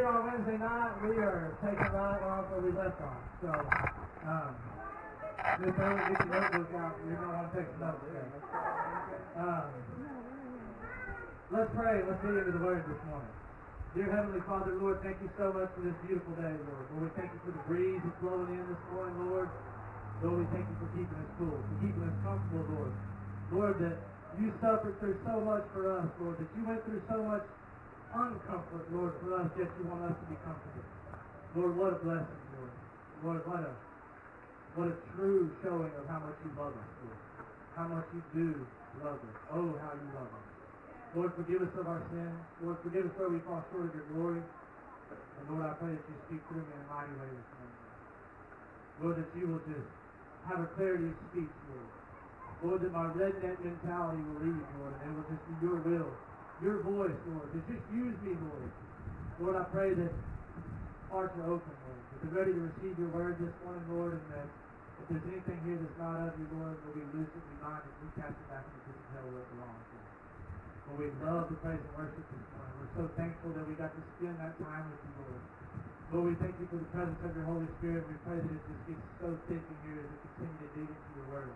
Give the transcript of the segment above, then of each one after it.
our Wednesday night, we are taking right off where we left off. So, just get your notebook out. You're going to want to take some notes there. Let's pray. Let's get into the Word this morning. Dear Heavenly Father, Lord, thank you so much for this beautiful day, Lord. Lord, we thank you for the breeze that's blowing in this morning, Lord. Lord, we thank you for keeping us cool, for keeping us comfortable, Lord. Lord, that you suffered through so much for us, Lord, that you went through so much uncomfort, Lord, for us, yet you want us to be comforted. Lord, what a blessing, Lord. Lord, what a true showing of how much you love us, Lord. How much you do love us. Oh, how you love us. Lord, forgive us of our sins. Lord, forgive us where we fall short of your glory. And Lord, I pray that you speak through me in a mighty way this morning. Lord, that you will just have a clarity of speech, Lord. Lord, that my redneck mentality will leave, Lord, and it will just be your will, your voice, Lord. Just use me, Lord. Lord, I pray that hearts are open, Lord. That they're ready to receive your word this morning, Lord, and that if there's anything here that's not of you, Lord, will we loose it, we bind it, we cast it back into the pit of hell where it belongs, Lord. Lord, we love to praise and worship this morning. We're so thankful that we got to spend that time with you, Lord. Lord, we thank you for the presence of your Holy Spirit. We pray that it just gets so thick in here as we continue to dig into your word.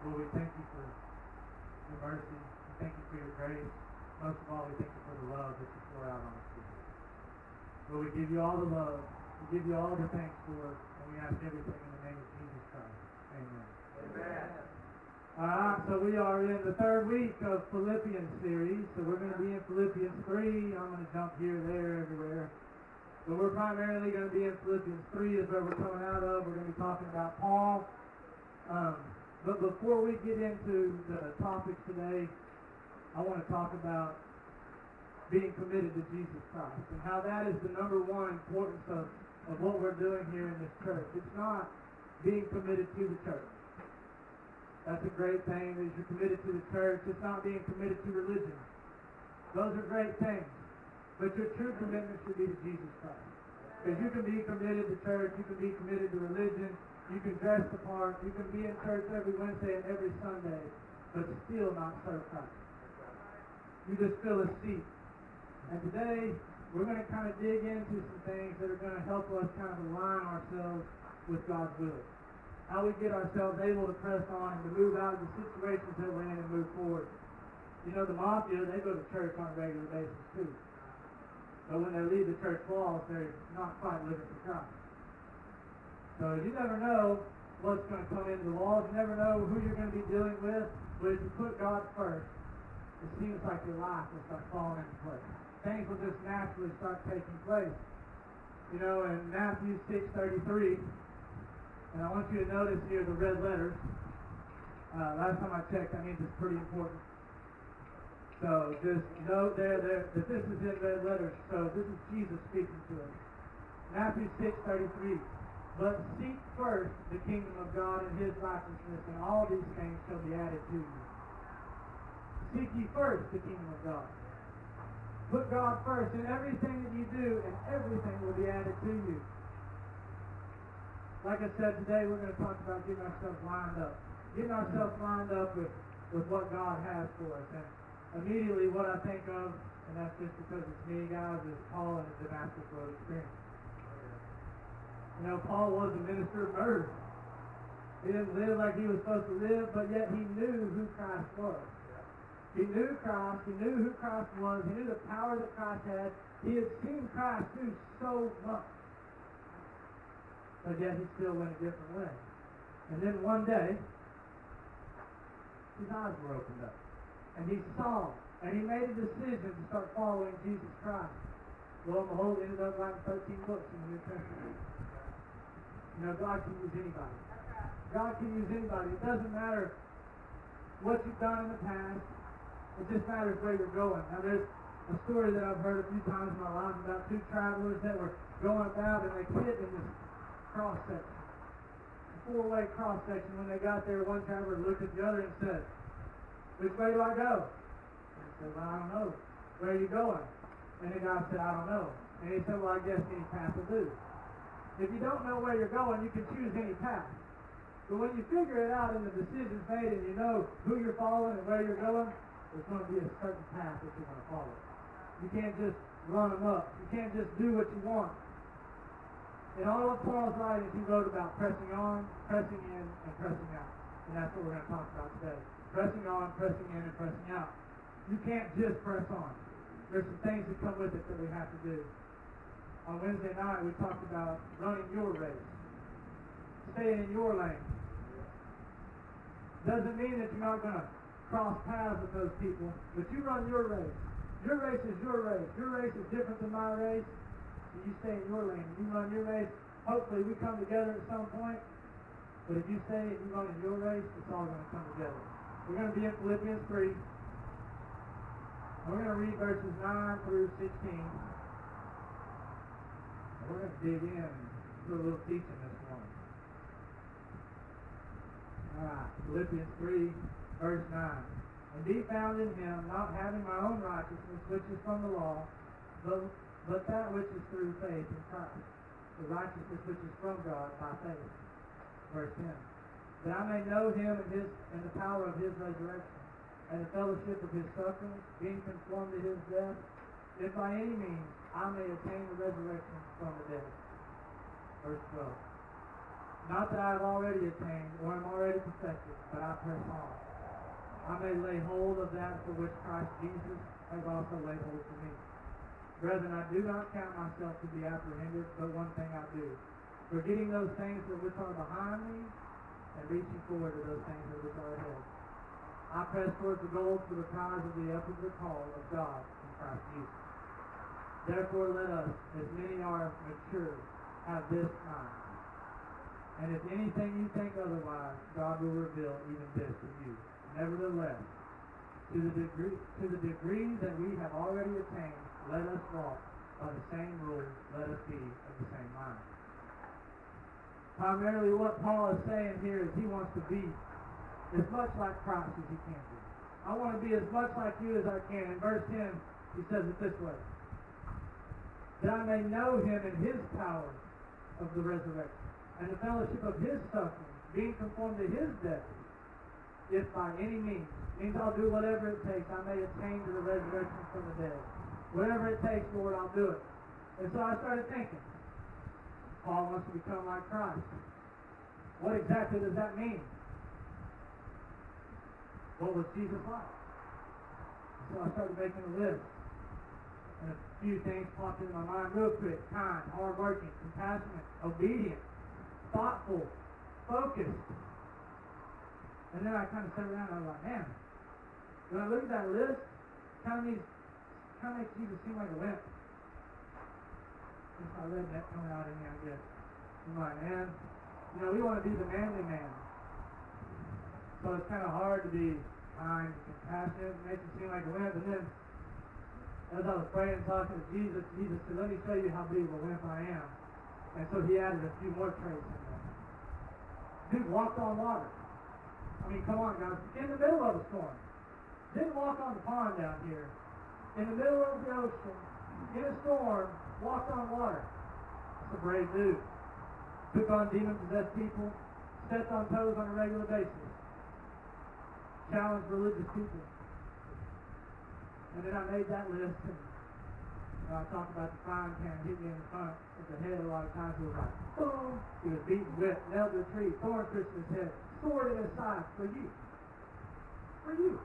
Lord, we thank you for your mercy. We thank you for your grace. Most of all, we thank you for the love that you pour out on us, Lord. Lord, we give you all the love. We give you all the thanks, Lord. And we ask everything in the name of Jesus Christ. Amen. Amen. All right, so we are in the third week of Philippians series. So we're going to be in Philippians 3. I'm going to jump here, there, everywhere. But we're primarily going to be in Philippians 3 is where we're coming out of. We're going to be talking about Paul. But before we get into the topics today, I want to talk about being committed to Jesus Christ and how that is the number one importance of what we're doing here in this church. It's not being committed to the church. That's a great thing, that you're committed to the church. It's not being committed to religion. Those are great things. But your true commitment should be to Jesus Christ. Because you can be committed to church, you can be committed to religion, you can dress the part, you can be in church every Wednesday and every Sunday, but still not serve Christ. You just fill a seat. And today, we're going to kind of dig into some things that are going to help us kind of align ourselves with God's will. How we get ourselves able to press on and to move out of the situations that we're in and move forward. You know, the mafia, they go to church on a regular basis too. But when they leave the church walls, they're not quite living for Christ. So you never know what's going to come into the walls. You never know who you're going to be dealing with. But if you put God first, it seems like your life will start falling into place. Things will just naturally start taking place. You know, in Matthew 6:33, and I want you to notice here the red letters. Last time I checked, that means it's pretty important. So just note there that this is in red letters. So this is Jesus speaking to us. Matthew 6:33. But seek first the kingdom of God and his righteousness, and all these things shall be added to you. Seek ye first the kingdom of God. Put God first in everything that you do, and everything will be added to you. Like I said today, we're going to talk about getting ourselves lined up. Getting ourselves lined up with what God has for us. And immediately what I think of, and that's just because it's me, guys, is Paul and the Damascus Road experience. You know, Paul was a minister of murder. He didn't live like he was supposed to live, but yet he knew who Christ was. He knew Christ. He knew who Christ was. He knew the power that Christ had. He had seen Christ do so much. But yet he still went a different way. And then one day, his eyes were opened up. And he saw, and he made a decision to start following Jesus Christ. Lo and behold, he ended up writing 13 books in the New Testament. You know, God can use anybody. God can use anybody. It doesn't matter what you've done in the past. It just matters where you're going. Now, there's a story that I've heard a few times in my life about two travelers that were going about, and they hit in this cross-section. A four-way cross-section. When they got there, one traveler looked at the other and said, "Which way do I go?" And he said, "Well, I don't know. Where are you going?" And the guy said, "I don't know." And he said, "Well, I guess any path will do." If you don't know where you're going, you can choose any path. But when you figure it out and the decision's made and you know who you're following and where you're going, there's going to be a certain path that you're going to follow. You can't just run them up. You can't just do what you want. In all of Paul's writings, he wrote about pressing on, pressing in, and pressing out. And that's what we're going to talk about today. Pressing on, pressing in, and pressing out. You can't just press on. There's some things that come with it that we have to do. On Wednesday night, we talked about running your race. Staying in your lane. Doesn't mean that you're not going to cross paths with those people, but you run your race. Your race is your race. Your race is different than my race. So you stay in your lane. You run your race. Hopefully we come together at some point. But if you stay and you run in your race, it's all going to come together. We're going to be in Philippians 3. And we're going to read verses 9 through 16. And we're going to dig in and do a little teaching this morning. Alright, Philippians 3, verse 9. And be found in him, not having my own righteousness, which is from the law, but that which is through faith in Christ, the righteousness which is from God by faith. Verse 10. That I may know him and the power of his resurrection, and the fellowship of his sufferings, being conformed to his death, if by any means I may attain the resurrection from the dead. Verse 12. Not that I have already attained, or am already perfected, but I press on. I may lay hold of that for which Christ Jesus has also laid hold for me. Brethren, I do not count myself to be apprehended, but one thing I do, forgetting those things that which are behind me, and reaching forward to those things that which are ahead. I press towards the goal for the prize of the upward call of God in Christ Jesus. Therefore let us, as many are mature, have this mind. And if anything you think otherwise, God will reveal even this to you. Nevertheless, to the degree that we have already attained, let us walk by the same rules, let us be of the same mind. Primarily what Paul is saying here is he wants to be as much like Christ as he can be. I want to be as much like you as I can. In verse 10, he says it this way. That I may know him in his power of the resurrection, and the fellowship of his suffering, being conformed to his death, if by any means I'll do whatever it takes, I may attain to the resurrection from the dead. Whatever it takes, Lord, I'll do it. And so I started thinking, Paul wants to become like Christ. What exactly does that mean? What was Jesus like? So I started making a list. And a few things popped into my mind real quick. Kind, hardworking, compassionate, obedient, thoughtful, focused. And then I kind of sat around and I was like, man, when I look at that list, it kind of makes Jesus seem like a wimp. Just my redneck coming out in me, I guess. I'm like, man, we want to be the manly man. So it's kind of hard to be kind and compassionate. It makes it seem like a wimp. And then, as I was praying and talking to Jesus, Jesus said, let me show you how big of a wimp I am. And so he added a few more traits in there. Dude walked on water. I mean, come on, guys. In the middle of a storm. Didn't walk on the pond down here. In the middle of the ocean, in a storm, walked on water. That's a brave dude. Took on demon-possessed people. Stepped on toes on a regular basis. Challenged religious people. And then I made that list, and I talked about the frying pan hit me in the front of the head a lot of times. It was like, boom! He was beaten, whipped, nailed to a tree, thorn thrust in his head, sword in his side for you. For you.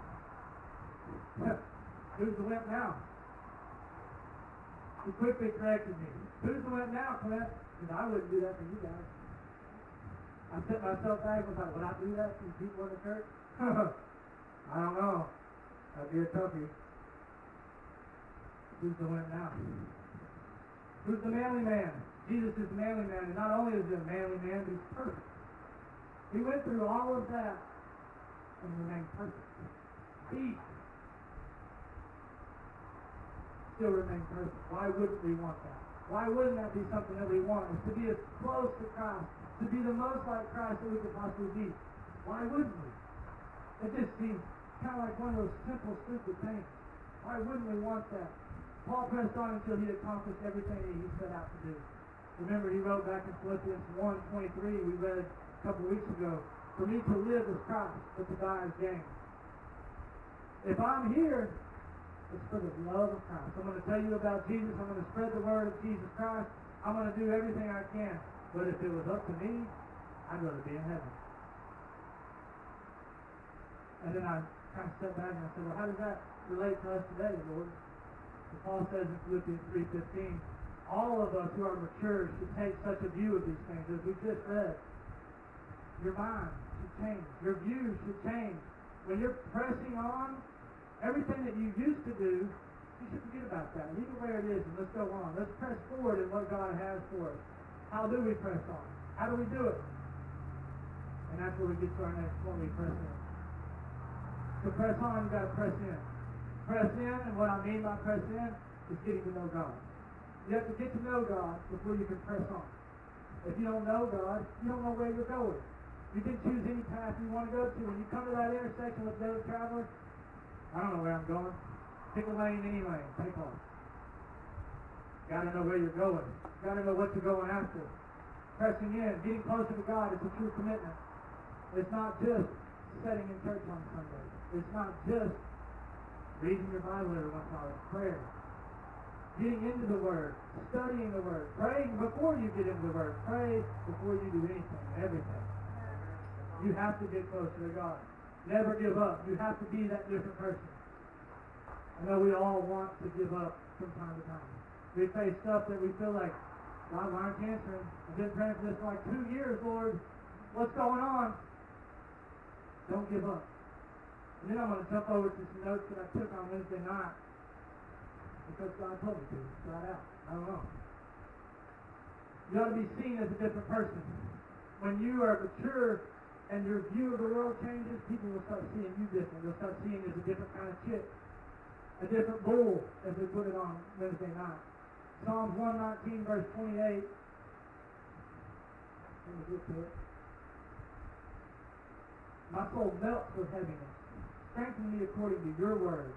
Who's the wimp now? He quickly corrected me. Who's the wimp now, Clint? Because I wouldn't do that for you guys. I set myself back and was like, would I do that to people in the church? I don't know. That'd be a toughie. Who's the wimp now? Who's the manly man? Jesus is the manly man, and not only is he a manly man, but he's perfect. He went through all of that and remained perfect. He still remained perfect. Why wouldn't we want that? Why wouldn't that be something that we want? Is to be as close to Christ, to be the most like Christ that we could possibly be. Why wouldn't we? It just seems kind of like one of those simple, stupid things. Why wouldn't we want that? Paul pressed on until he accomplished everything that he set out to do. Remember, he wrote back in Philippians 1:23, we read a couple weeks ago, for me to live is Christ, but to die is gain. If I'm here, It's for the love of Christ. I'm going to tell you about Jesus. I'm going to spread the word of Jesus Christ. I'm going to do everything I can. But if it was up to me, I'd rather be in heaven. And then I kind of stepped back and I said, well, how does that relate to us today, Lord? So Paul says in Philippians 3:15, all of us who are mature should take such a view of these things. As we just read, your mind should change. Your view should change. When you're pressing on, everything that you used to do, you should forget about that. Leave it where it is and let's go on. Let's press forward in what God has for us. How do we press on? How do we do it? And that's where we get to our next point. We press in. To press on, you got to press in. Press in, and what I mean by press in is getting to know God. You have to get to know God before you can press on. If you don't know God, you don't know where you're going. You can choose any path you want to go to. When you come to that intersection with the other traveler, I don't know where I'm going. Pick a lane, any lane. Take off. Got to know where you're going. Got to know what you're going after. Pressing in, getting closer to God is a true commitment. It's not just sitting in church on Sunday. It's not just reading your Bible every once in a while. It's prayer. Getting into the Word. Studying the Word. Praying before you get into the Word. Pray before you do anything. Everything. You have to get closer to God. Never give up. You have to be that different person. I know we all want to give up from time to time. We face stuff that we feel like, God, why aren't you answering? I've been praying for this for like 2 years, Lord. What's going on? Don't give up. And then I'm going to jump over to some notes that I took on Wednesday night because God told me to. Flat out. I don't know. You ought to be seen as a different person. When you are mature and your view of the world changes, people will start seeing you different. They'll start seeing you as a different kind of chick. A different bull, as we put it on Wednesday night. Psalms 119, verse 28. Let me get to it. My soul melts with heaviness. Strengthen me according to your word.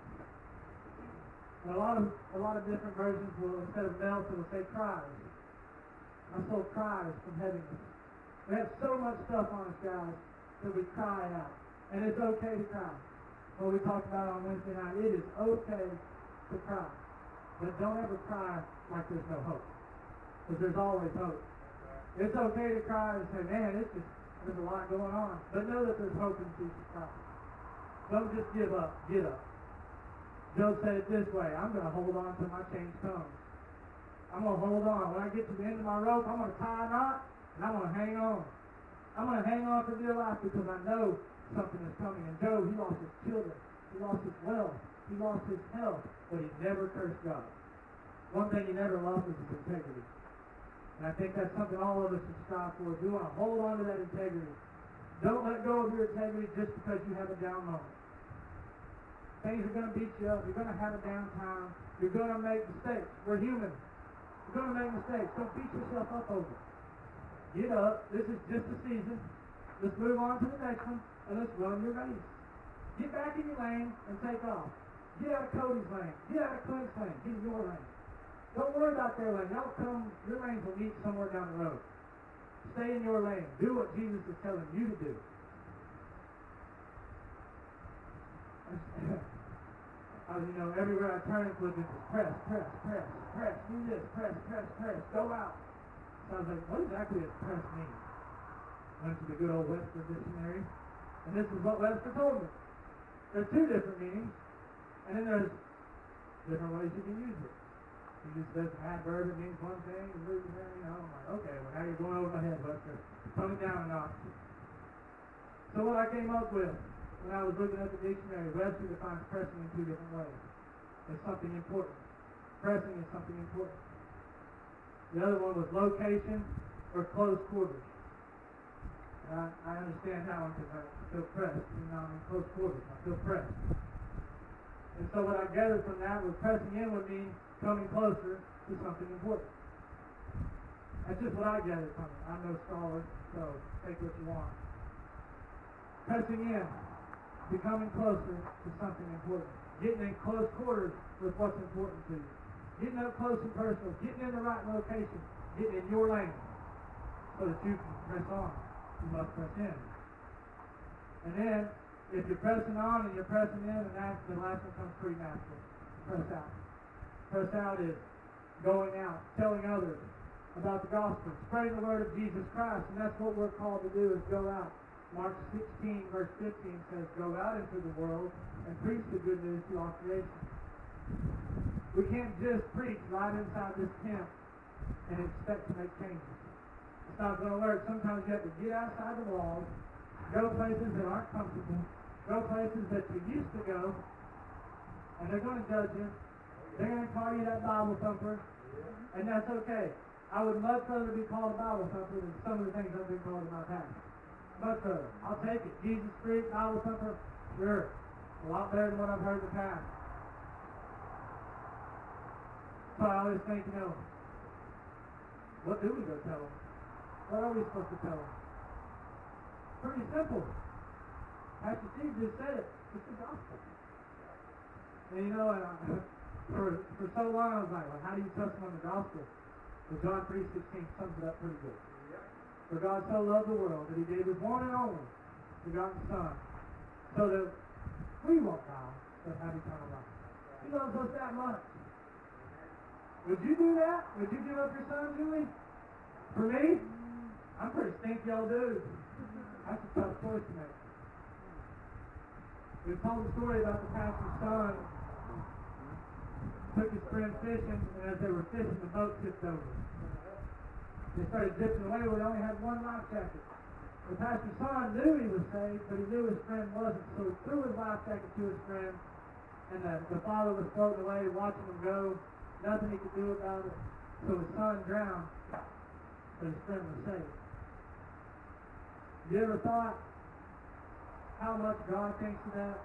And a lot of different versions will, instead of melt, it will say cries. My soul cries from heaviness. We have so much stuff on us, guys, that we cry out. And it's okay to cry. What we talked about on Wednesday night, it is okay to cry. But don't ever cry like there's no hope. Because there's always hope. It's okay to cry and say, man, there's a lot going on. But know that there's hope in Jesus Christ. Don't just give up. Get up. Job said it this way, I'm going to hold on till my change comes. I'm going to hold on. When I get to the end of my rope, I'm going to tie a knot, and I'm going to hang on. I'm going to hang on for dear life because I know something is coming. And Job, he lost his children. He lost his wealth. He lost his health. But he never cursed God. One thing he never lost was his integrity. And I think that's something all of us should strive for. We want to hold on to that integrity. Don't let go of your integrity just because you have a down moment. Things are going to beat you up. You're going to have a down time. You're going to make mistakes. We're human. You're going to make mistakes. Don't beat yourself up over it. Get up. This is just a season. Let's move on to the next one, and let's run your race. Get back in your lane and take off. Get out of Cody's lane. Get out of Clint's lane. Get in your lane. Don't worry about their lane. Your lanes will meet somewhere down the road. Stay in your lane. Do what Jesus is telling you to do. Everywhere I turn, it's looking for press. Do this, press. Go out. So I was like, what exactly does press mean? Went to the good old Webster dictionary, and this is what Webster told me. There's two different meanings, and then there's different ways you can use it. You just says an adverb, it means one thing, and losing there, I'm like, okay, well now you're going over my head, Webster. Tone it down a notch. So what I came up with, when I was looking at the dictionary, Webster defines pressing in two different ways. It's something important. Pressing is something important. The other one was location or close quarters. I understand that one because I feel pressed. I'm in close quarters. I feel pressed. And so what I gathered from that was pressing in would mean coming closer to something important. That's just what I gathered from it. I'm no scholar, so take what you want. Pressing in, becoming closer to something important. Getting in close quarters with what's important to you. Getting up close and personal. Getting in the right location. Getting in your lane so that you can press on. You must press in. And then, if you're pressing on and you're pressing in, and the last one comes pretty natural. press out. Press out is going out, telling others about the gospel, spreading the word of Jesus Christ, and that's what we're called to do, is go out. Mark 16, verse 15 says, go out into the world and preach the good news to all creation. We can't just preach right inside this tent and expect to make changes. It's not going to work. Sometimes you have to get outside the walls, go places that aren't comfortable, go places that you used to go, and they're going to judge you. They're going to call you that Bible thumper, and that's okay. I would much rather be called a Bible thumper than some of the things I've been called in my past. Much rather. I'll take it. Jesus freak, Bible thumper, sure. A lot better than what I've heard in the past. So I always think, what do we go tell them? What are we supposed to tell them? Pretty simple. Pastor Steve just said it. It's the gospel. And for so long I was like, well, how do you tell someone the gospel? Well, John 3:16 sums it up pretty good. For God so loved the world that he gave his one and only begotten Son, so that we won't die, but have eternal life. He loves us that much. Would you do that? Would you give up your son, Julie? For me? I'm pretty stinky old dude. That's a tough choice to make. We told the story about the pastor's son took his friend fishing, and as they were fishing, the boat tipped over. They started dipping away where they only had one life jacket. The pastor's son knew he was saved, but he knew his friend wasn't, so he threw his life jacket to his friend, and the father was floating away, watching him go. Nothing he could do about it. So his son drowned, but his friend was saved. You ever thought how much God thinks of that?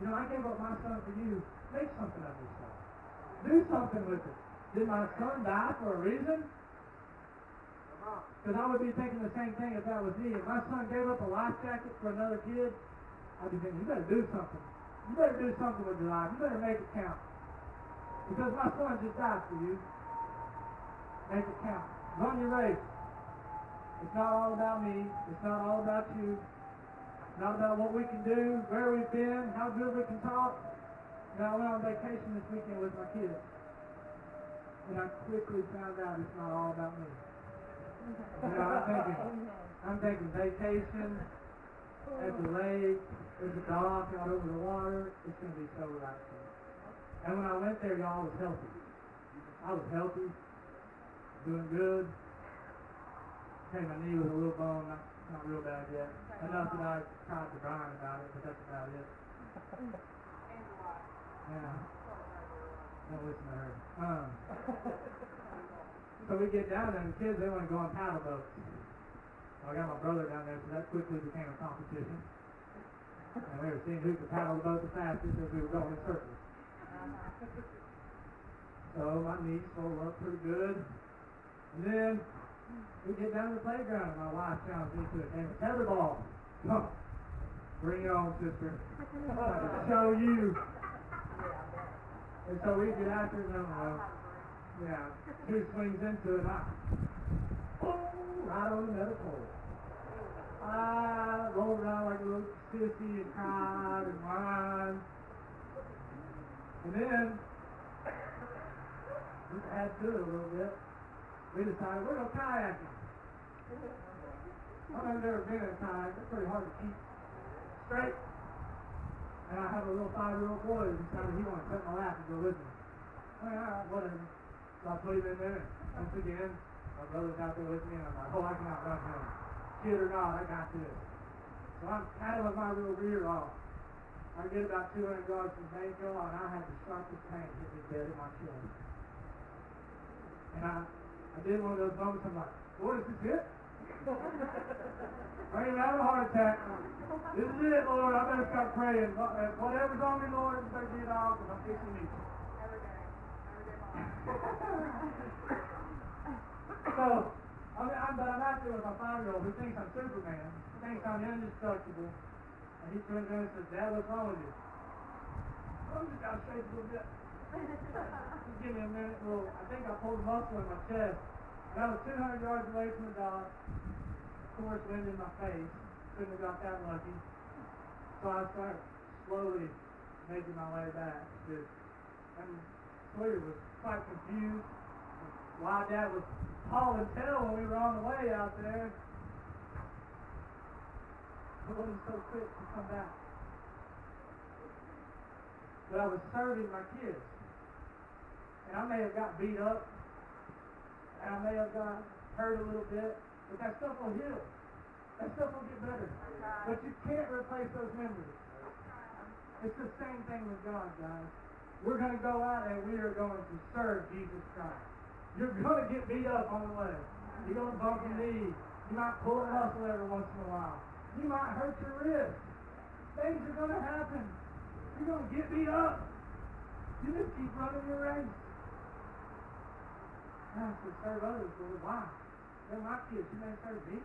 I gave up my son for you. Make something of yourself. Do something with it. Did my son die for a reason? Because I would be thinking the same thing if that was me. If my son gave up a life jacket for another kid, I'd be thinking, you better do something. You better do something with your life. You better make it count. Because my son just died for you. Make it count. Run your race. It's not all about me. It's not all about you. It's not about what we can do, where we've been, how good we can talk. I went on vacation this weekend with my kids. And I quickly found out it's not all about me. I'm thinking vacation at the lake, there's a dock out over the water. It's going to be so relaxing. And when I went there, y'all, I was healthy. I was healthy, doing good. Okay, my knee was a little bone, not real bad yet. Enough that I tried to Brian about it, but that's about it. Yeah. Don't listen to her. So we get down there, and the kids, they want to go on paddle boats. So I got my brother down there, so that quickly became a competition. And we were seeing who could paddle the boat the fastest as we were going in circles. So my knees swelled up pretty good. And then we get down to the playground, and my wife challenged me to a game of tetherball. Come on. Bring it on, sister. I can show you. And so we get out there, and two swings into it, right on the metal pole. I rolled around like a little sissy and cried and whined. And then, we had to do it a little bit. We decided we're going to kayaking. I've never been in a kayak. It's pretty hard to keep straight. And I have a little 5-year-old boy who decided he wanted to sit in my lap and go with me. All right, whatever. So I put him in there. Once again, my brother's out there with me, and I'm like, I can outrun him. Kid or not, I got this. So I'm paddling my little rear off. I get about 200 yards from Banco, and I had the sharpest pain hit me dead in my chest. And I did one of those moments, I'm like, Lord, is this it? I ain't having a heart attack. This is it, Lord. I better start praying. Whatever's on me, Lord, you better get it off, because I'm fixing to meet you. So, I'm out there with my 5-year-old who thinks I'm Superman, thinks I'm indestructible, and he turns around and says, Dad, what's wrong with you? I'm just got to shake a little bit. Just give me a minute. Well, I think I pulled a muscle in my chest, and I was 200 yards away from the dock. Of course, wind in my face. Couldn't have got that lucky. So I started slowly making my way back to And Sawyer was quite confused why Dad was haul and tell when we were on the way out there. But wasn't so quick to come back. But I was serving my kids. And I may have got beat up. And I may have got hurt a little bit. But that stuff will heal. That stuff will get better. But you can't replace those memories. It's the same thing with God, guys. We're going to go out and we are going to serve Jesus Christ. You're going to get beat up on the way. You're going to bump your knee. You might pull a muscle every once in a while. You might hurt your wrist. Things are going to happen. You're going to get beat up. You just keep running your race. I have to serve others, Lord. Why? They're my kids. You may serve me.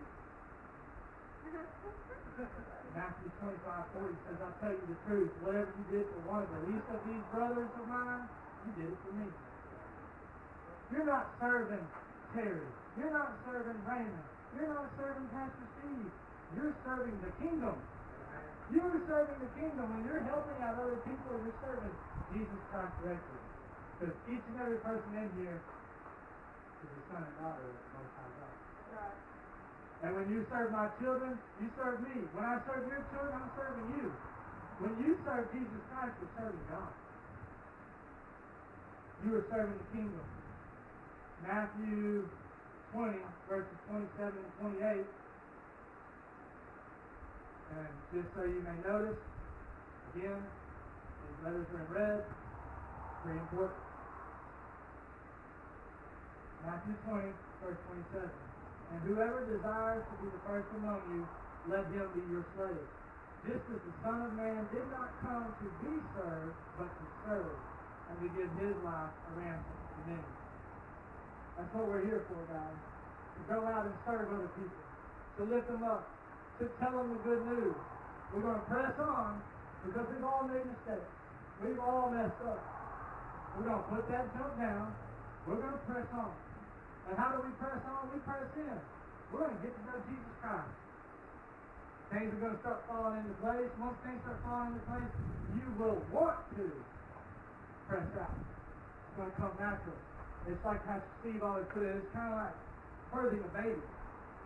Matthew 25:40 says, I tell you the truth, whatever you did for one of the least of these brothers of mine, you did it for me. You're not serving Terry. You're not serving Raymond. You're not serving Pastor Steve. You're serving the kingdom. You're serving the kingdom, and you're helping out other people, and you're serving Jesus Christ directly. Because each and every person in here is the son and daughter of the Most High God. Right. And when you serve my children, you serve me. When I serve your children, I'm serving you. When you serve Jesus Christ, you're serving God. You are serving the kingdom. Matthew 20, verses 27 and 28. And just so you may notice, again, these letters are in red. Very important. Matthew 20, verse 27. And whoever desires to be the first among you, let him be your slave. Just as the Son of Man did not come to be served, but to serve, and to give his life a ransom for many. That's what we're here for, guys. To go out and serve other people. To lift them up. To tell them the good news. We're going to press on because we've all made mistakes. We've all messed up. We're going to put that junk down. We're going to press on. And how do we press on? We press in. We're going to get to know Jesus Christ. Things are going to start falling into place. Once things start falling into place, you will want to press out. It's going to come natural. It's like how Steve always put it. It's kind of like birthing a baby.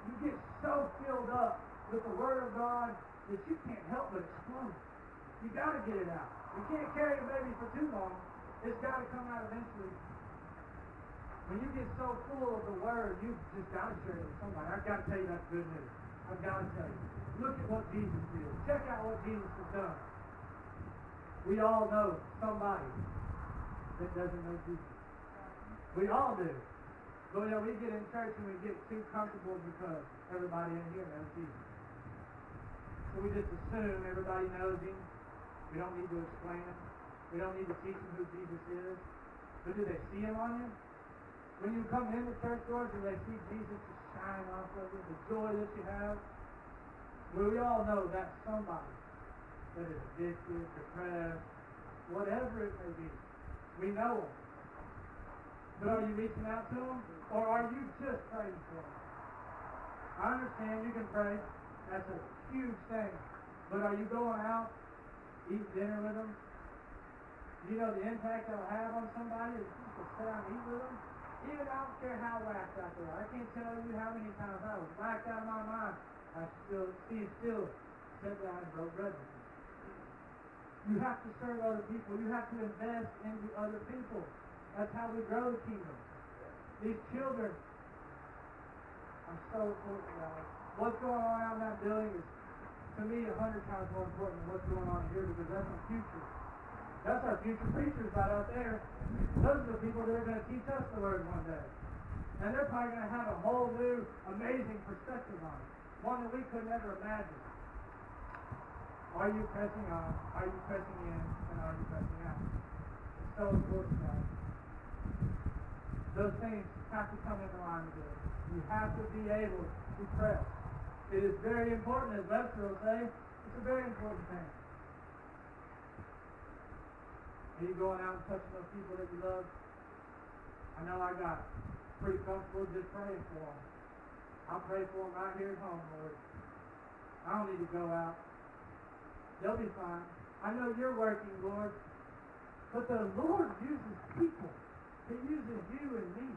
You get so filled up with the Word of God that you can't help but explode. You got to get it out. You can't carry a baby for too long. It's got to come out eventually. When you get so full of the Word, you just got to share it with somebody. I've got to tell you that's good news. I've got to tell you. Look at what Jesus did. Check out what Jesus has done. We all know somebody that doesn't know Jesus. We all do. But we get in church and we get too comfortable because everybody in here knows Jesus. So we just assume everybody knows him. We don't need to explain him. We don't need to teach them who Jesus is. But do they see him on you? When you come in the church doors, do they see Jesus just shine off of you, the joy that you have? Well, we all know that's somebody that is addicted, depressed, whatever it may be. We know them. But are you reaching out to them? Or are you just praying for them? I understand you can pray. That's a huge thing. But are you going out, eat dinner with them? You know the impact that'll have on somebody is just to sit down and eat with them? Even I don't care how whacked out they are. I can't tell you how many times I was whacked out of my mind. I still sit down and broke bread with them. You have to serve other people. You have to invest into other people. That's how we grow the kingdom. These children are so important, guys. What's going on out in that building is, to me, 100 times more important than what's going on here, because that's our future. That's our future preachers right out there. Those are the people that are going to teach us the Word one day. And they're probably going to have a whole new, amazing perspective on it. One that we could never imagine. Are you pressing on? Are you pressing in? And are you pressing out? It's so important, guys. Those things have to come into line together. You have to be able to press. It is very important, as Lester will say. It's a very important thing. Are you going out and touching those people that you love? I know I got pretty comfortable just praying for them. I'll pray for them right here at home, Lord. I don't need to go out. They'll be fine. I know you're working, Lord. But the Lord uses people. He uses you and me.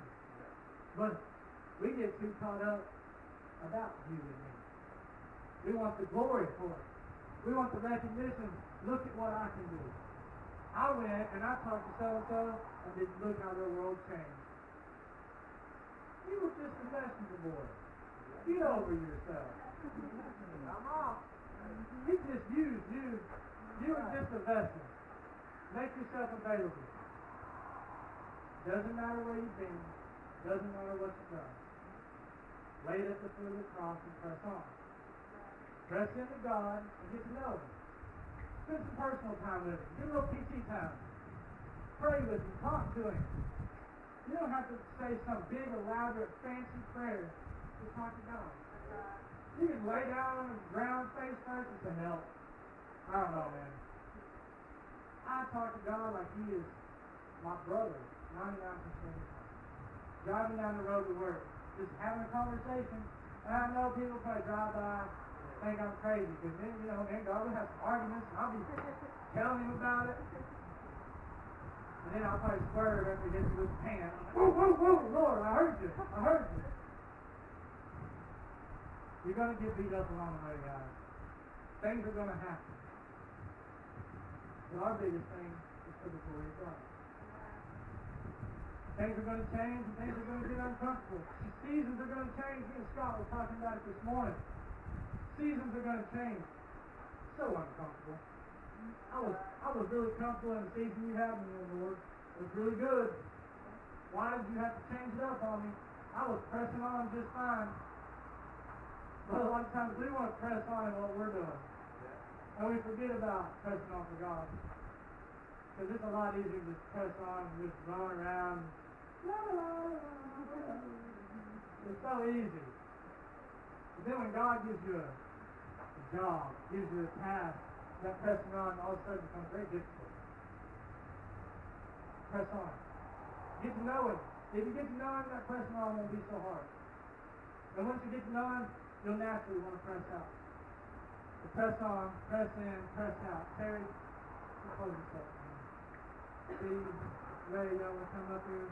But we get too caught up about you and me. We want the glory for it. We want the recognition. Look at what I can do. I went and I talked to so-and-so and did look how their world changed. You were just a messenger boy. Get over yourself. Come on. He just used you. You were just a vessel. Make yourself available. Doesn't matter where you've been. Doesn't matter what you've done. Lay it at the foot of the cross and press on. Press into God and get to know Him. Spend some personal time with Him. Get a little PT time. Pray with Him. Talk to Him. You don't have to say some big, elaborate, fancy prayer to talk to God. You can lay down on the ground face first and say, help. I don't know, man. I talk to God like He is my brother 99% of the time. Driving down the road to work. Just having a conversation. And I know people probably drive by think I'm crazy, because then, man, God will have some arguments, and I'll be telling Him about it. And then I'll probably swerve after He hits me with His hand. I'm like, whoa, Lord, I heard you. You're going to get beat up along the way, guys. Things are going to happen. But our biggest thing is for the glory of God. Things are going to change, and things are going to get uncomfortable. Seasons are going to change. Me and Scott were talking about it this morning. Seasons are going to change. So uncomfortable. I was really comfortable in the season you had me in, Lord. It was really good. Why did you have to change it up on me? I was pressing on just fine. But a lot of times we want to press on in what we're doing. And we forget about pressing on for God. Because it's a lot easier to just press on and just run around. It's so easy. But then when God gives you a job, gives you a task, that pressing on all of a sudden becomes very difficult. Press on. Get to know Him. If you get to know Him, that pressing on won't be so hard. And once you get to know Him, you'll naturally want to press out. So press on, press in, press out. Terry, close this up. Steve, Ray, y'all want to come up here?